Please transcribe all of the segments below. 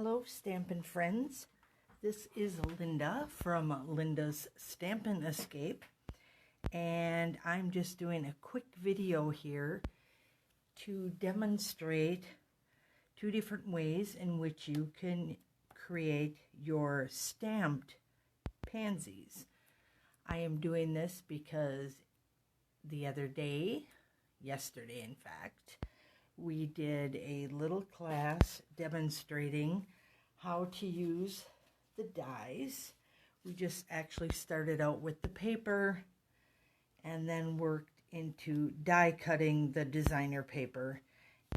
Hello, Stampin' friends. This is Linda from Linda's Stampin' Escape, and I'm just doing a quick video here to demonstrate two different ways in which you can create your stamped pansies. I am doing this because the other day, yesterday in fact, we did a little class demonstrating how to use the dies. We just actually started out with the paper and then worked into die cutting the designer paper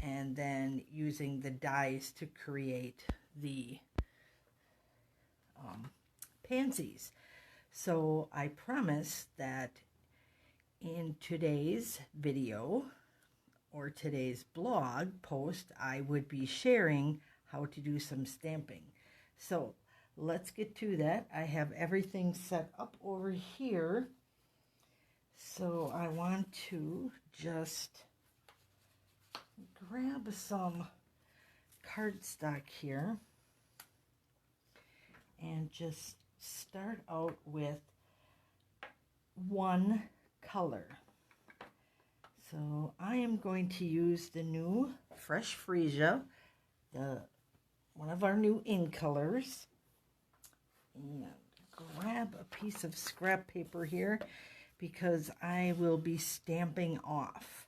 and then using the dies to create the pansies. So I promise that in today's video or today's blog post, I would be sharing how to do some stamping. So let's get to that. I have everything set up over here. So I want to just grab some cardstock here and just start out with one color. So I am going to use the new Fresh Freesia, one of our new in colors. And grab a piece of scrap paper here because I will be stamping off.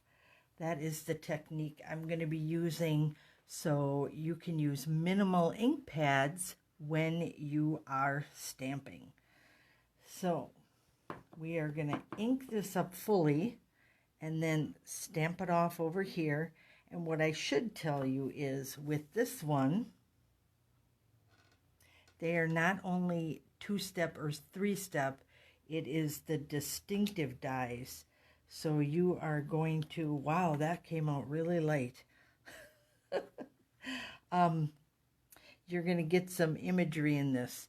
That is the technique I'm going to be using, so you can use minimal ink pads when you are stamping. So we are going to ink this up fully and then stamp it off over here. And what I should tell you is with this one, they are not only 2-step or 3-step, it is the distinctive dies. So you are going to, wow, that came out really light. You're going to get some imagery in this.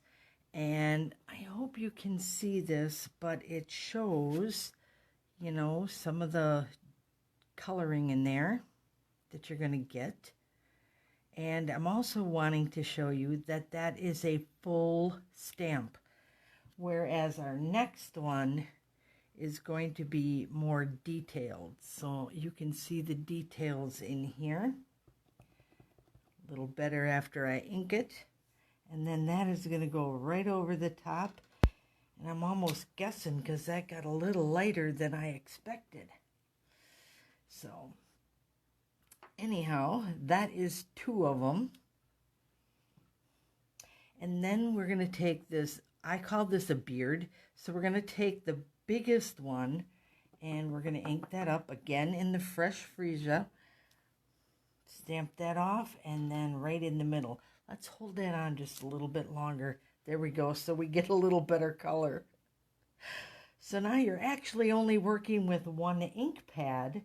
And I hope you can see this, but it shows, you know, some of the coloring in there that you're going to get. And I'm also wanting to show you that that is a full stamp, whereas our next one is going to be more detailed. So you can see the details in here a little better after I ink it. And then that is going to go right over the top. And I'm almost guessing because that got a little lighter than I expected. So anyhow, that is 2 of them. And then we're going to take this, I call this a beard. So we're going to take the biggest one and we're going to ink that up again in the Fresh Freesia. Stamp that off and then right in the middle. Let's hold that on just a little bit longer. There we go, so we get a little better color. So now you're actually only working with 1 ink pad,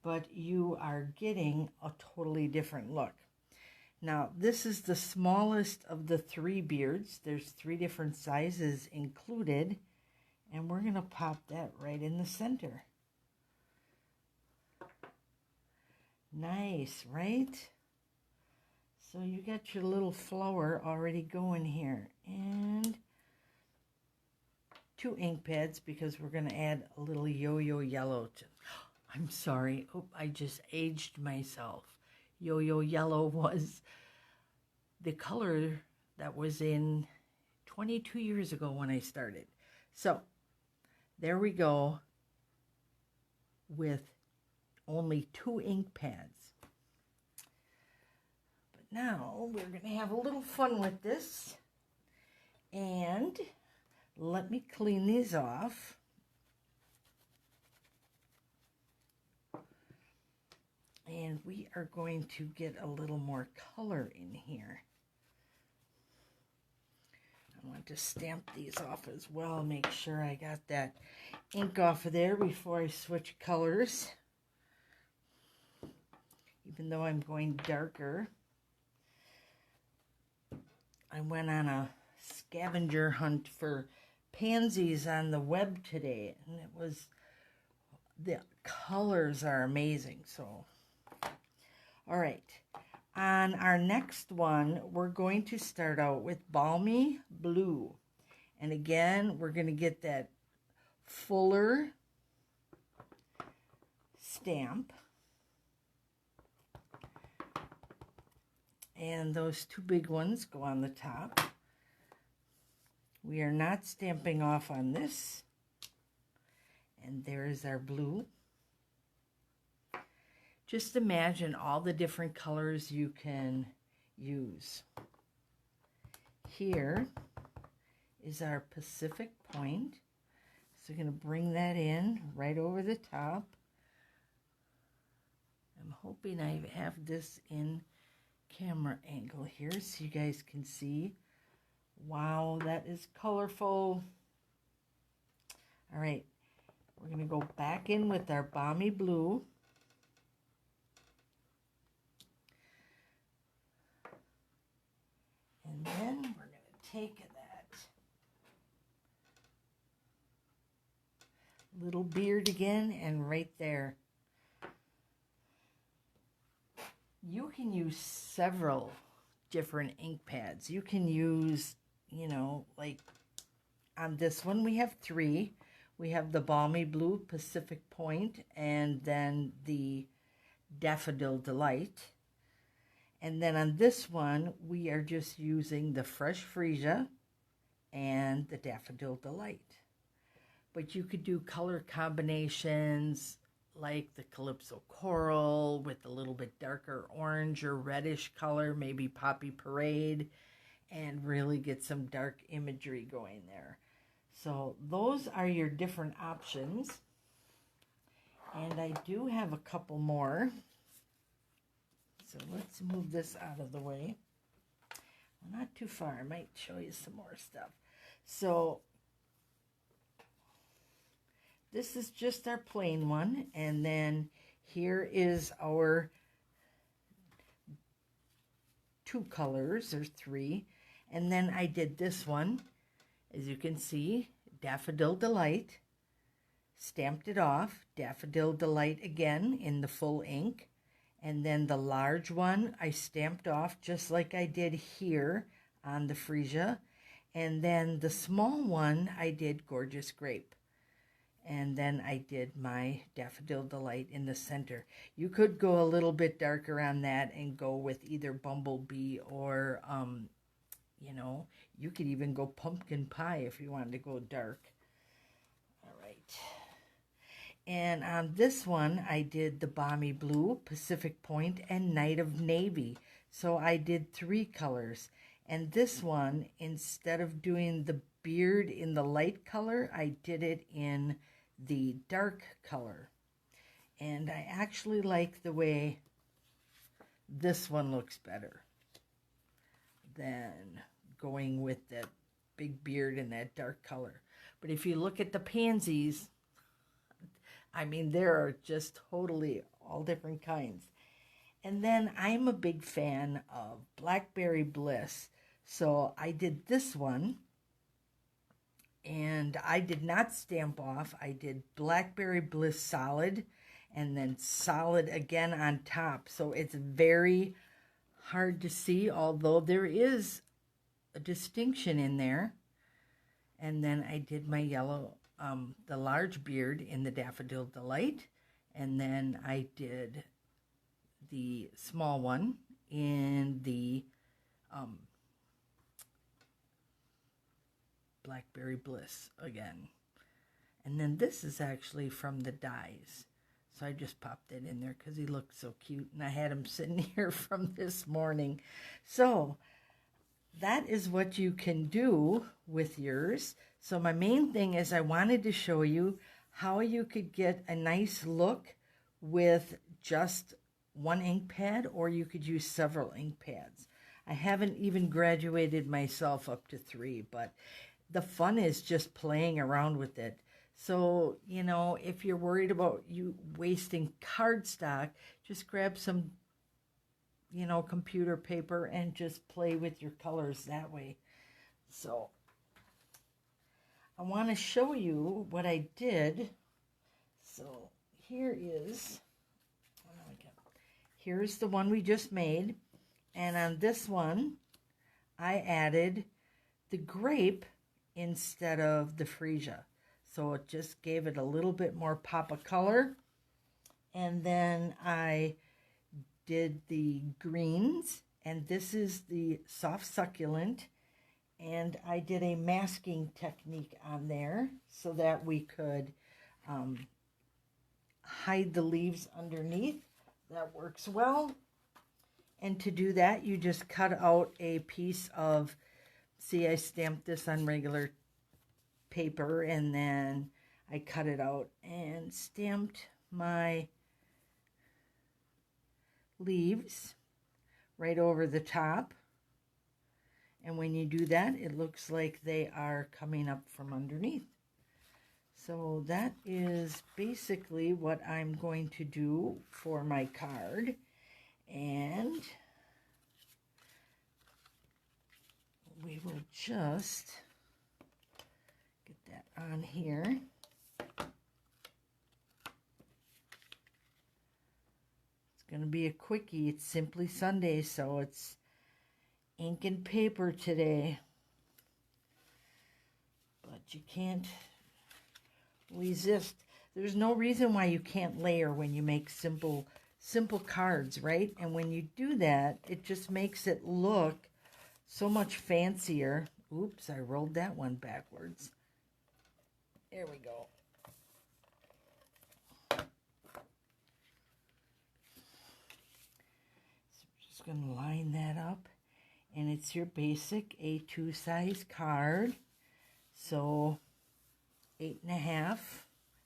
but you are getting a totally different look. Now, this is the smallest of the 3 beards. There's 3 different sizes included, and we're going to pop that right in the center. Nice, right? So you got your little flower already going here. And 2 ink pads because we're going to add a little yo-yo yellow to... I'm sorry. Oh, I just aged myself. Yo-yo yellow was the color that was in 22 years ago when I started. So there we go with only 2 ink pads. Now we're going to have a little fun with this, and let me clean these off. And we are going to get a little more color in here. I want to stamp these off as well, make sure I got that ink off of there before I switch colors. Even though I'm going darker. I went on a scavenger hunt for pansies on the web today, and the colors are amazing. So, all right, on our next one, we're going to start out with Balmy Blue. And again, we're going to get that fuller stamp. And those two big ones go on the top. We are not stamping off on this. And there is our blue. Just imagine all the different colors you can use. Here is our Pacific Point. So we're going to bring that in right over the top. I'm hoping I have this in camera angle here so you guys can see. Wow, that is colorful. All right, we're going to go back in with our Balmy Blue. And then we're going to take that little beard again and right there. You can use several different ink pads. You can use, you know, like on this one we have 3. We have the Balmy Blue, Pacific Point, and then the Daffodil Delight. And then on this one, we are just using the Fresh Freesia and the Daffodil Delight. But you could do color combinations like the Calypso Coral with a little bit darker orange or reddish color, maybe Poppy Parade, and really get some dark imagery going there. So those are your different options. And I do have a couple more. So let's move this out of the way. Well, not too far. I might show you some more stuff. So this is just our plain one. And then here is our 2 colors, or 3. And then I did this one, as you can see, Daffodil Delight. Stamped it off, Daffodil Delight again in the full ink. And then the large one I stamped off just like I did here on the Freesia. And then the small one I did Gorgeous Grape. And then I did my Daffodil Delight in the center. You could go a little bit darker on that and go with either Bumblebee or, you know, you could even go Pumpkin Pie if you wanted to go dark. All right. And on this one, I did the Balmy Blue, Pacific Point, and Night of Navy. So I did 3 colors. And this one, instead of doing the beard in the light color, I did it in the dark color. And I actually like the way this one looks better than going with that big beard in that dark color. But if you look at the pansies, I mean, there are just totally all different kinds. And then I'm a big fan of Blackberry Bliss. So I did this one. And I did not stamp off. I did Blackberry Bliss Solid. And then Solid again on top. So it's very hard to see. Although there is a distinction in there. And then I did my yellow, the large beard in the Daffodil Delight. And then I did the small one in the Blackberry Bliss again. And then this is actually from the dies. So I just popped it in there because he looked so cute. And I had him sitting here from this morning. So that is what you can do with yours. So my main thing is I wanted to show you how you could get a nice look with just one ink pad, or you could use several ink pads. I haven't even graduated myself up to 3, but the fun is just playing around with it. So, you know, if you're worried about you wasting cardstock, just grab some, you know, computer paper and just play with your colors that way. So I want to show you what I did. So here's the one we just made. And on this one, I added the grape instead of the freesia. So it just gave it a little bit more pop of color. And then I did the greens, and this is the soft succulent. And I did a masking technique on there so that we could hide the leaves underneath. That works well. And to do that, you just cut out a piece of, see, I stamped this on regular paper, and then I cut it out and stamped my leaves right over the top. And when you do that, it looks like they are coming up from underneath. So that is basically what I'm going to do for my card. And we will just get that on here. It's going to be a quickie. It's Simply Sunday, so it's ink and paper today. But you can't resist. There's no reason why you can't layer when you make simple cards, right? And when you do that, it just makes it look so much fancier. Oops, I rolled that one backwards. There we go. So we're just going to line that up. And it's your basic A2 size card. So 8.5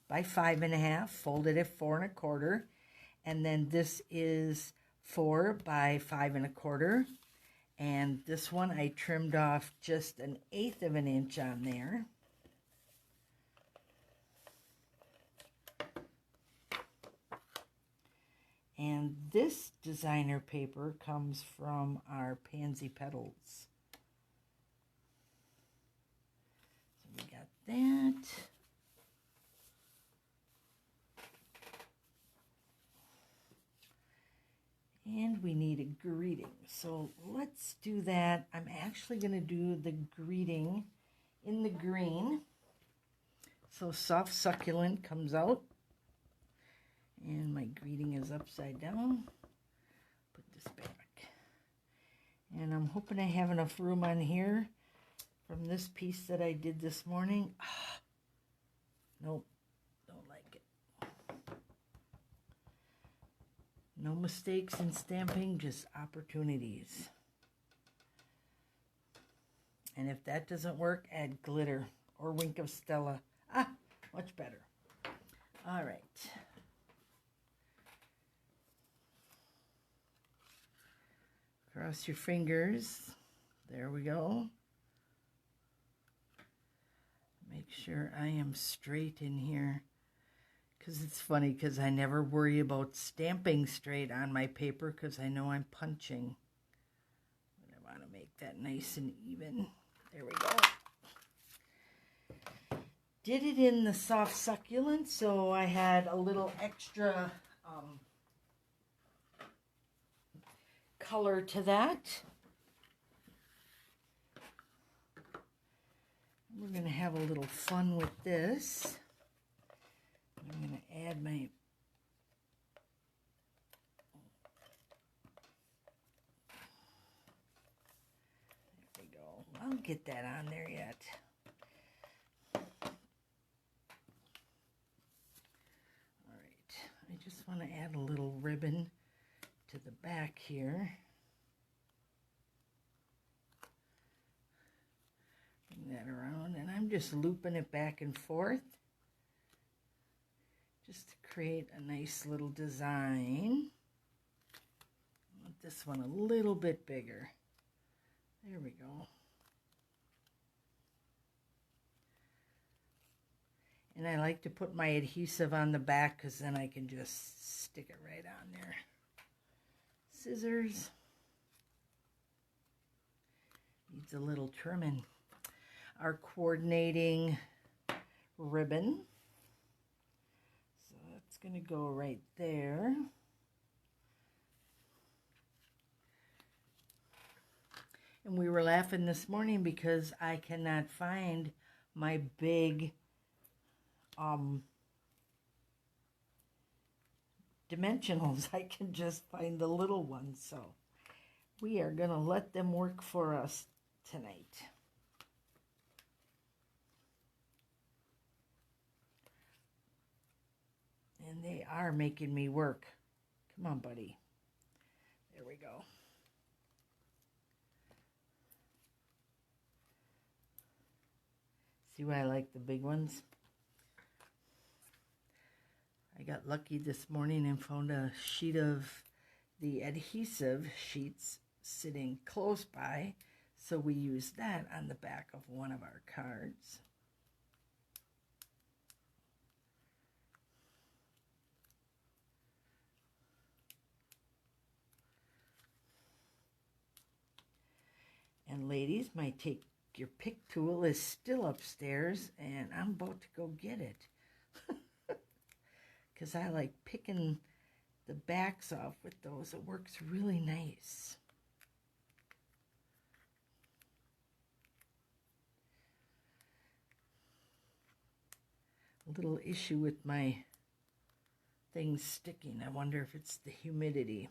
by 5.5, folded at 4 1/4. And then this is 4 by 5 1/4. And this one I trimmed off just 1/8 of an inch on there. And this designer paper comes from our Pansy Petals. So we got that. And we need a greeting. So let's do that. I'm actually going to do the greeting in the green. So soft succulent comes out. And my greeting is upside down. Put this back. And I'm hoping I have enough room on here from this piece that I did this morning. Nope, don't like it. No mistakes in stamping, just opportunities. And if that doesn't work, add glitter or Wink of Stella. Much better. All right. Cross your fingers. There we go. Make sure I am straight in here. Because it's funny, because I never worry about stamping straight on my paper because I know I'm punching. But I want to make that nice and even. There we go. Did it in the soft succulent, so I had a little extra color to that. We're going to have a little fun with this. I'm going to add my there we go. I'll get that on there yet. All right. I just want to add a little ribbon to the back here. Bring that around, and I'm just looping it back and forth just to create a nice little design. I want this one a little bit bigger. There we go. And I like to put my adhesive on the back because then I can just stick it right on there. Scissors. Needs a little trimming. Our coordinating ribbon. So that's going to go right there. And we were laughing this morning because I cannot find my big dimensionals. I can just find the little ones. So we are going to let them work for us tonight. And they are making me work. Come on, buddy. There we go. See why I like the big ones? I got lucky this morning and found a sheet of the adhesive sheets sitting close by, so we used that on the back of one of our cards. And ladies, my take your pick tool is still upstairs, and I'm about to go get it. Because I like picking the backs off with those. It works really nice. A little issue with my things sticking. I wonder if it's the humidity.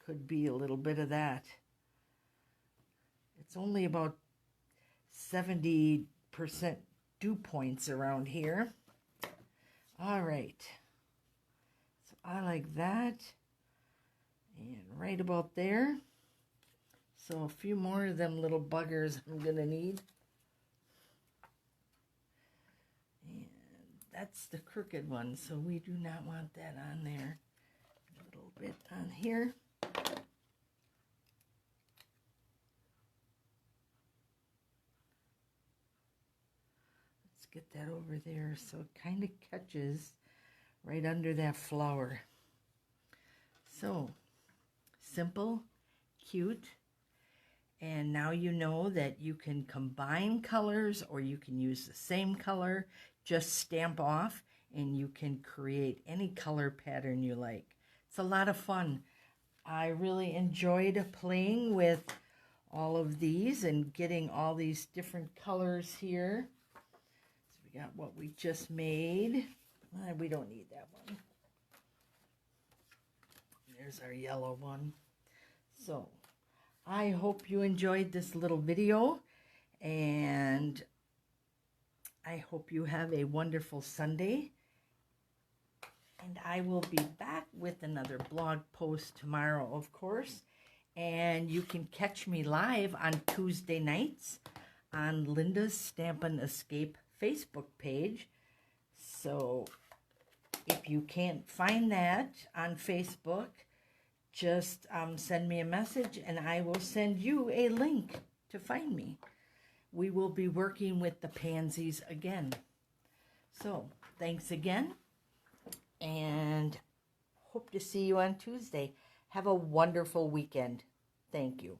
Could be a little bit of that. It's only about 70% dew points around here. All right. So I like that. And right about there. So a few more of them little buggers I'm going to need. And that's the crooked one, so we do not want that on there. A little bit on here. Get that over there so it kind of catches right under that flower. So simple, cute, and now you know that you can combine colors or you can use the same color, just stamp off, and you can create any color pattern you like. It's a lot of fun. I really enjoyed playing with all of these and getting all these different colors here. Got what we just made. We don't need that one. There's our yellow one. So I hope you enjoyed this little video, and I hope you have a wonderful Sunday. And I will be back with another blog post tomorrow, of course. And you can catch me live on Tuesday nights on Linda's Stampin' Escape Facebook page. So if you can't find that on Facebook, just send me a message and I will send you a link to find me. We will be working with the pansies again. So thanks again, and hope to see you on Tuesday. Have a wonderful weekend. Thank you.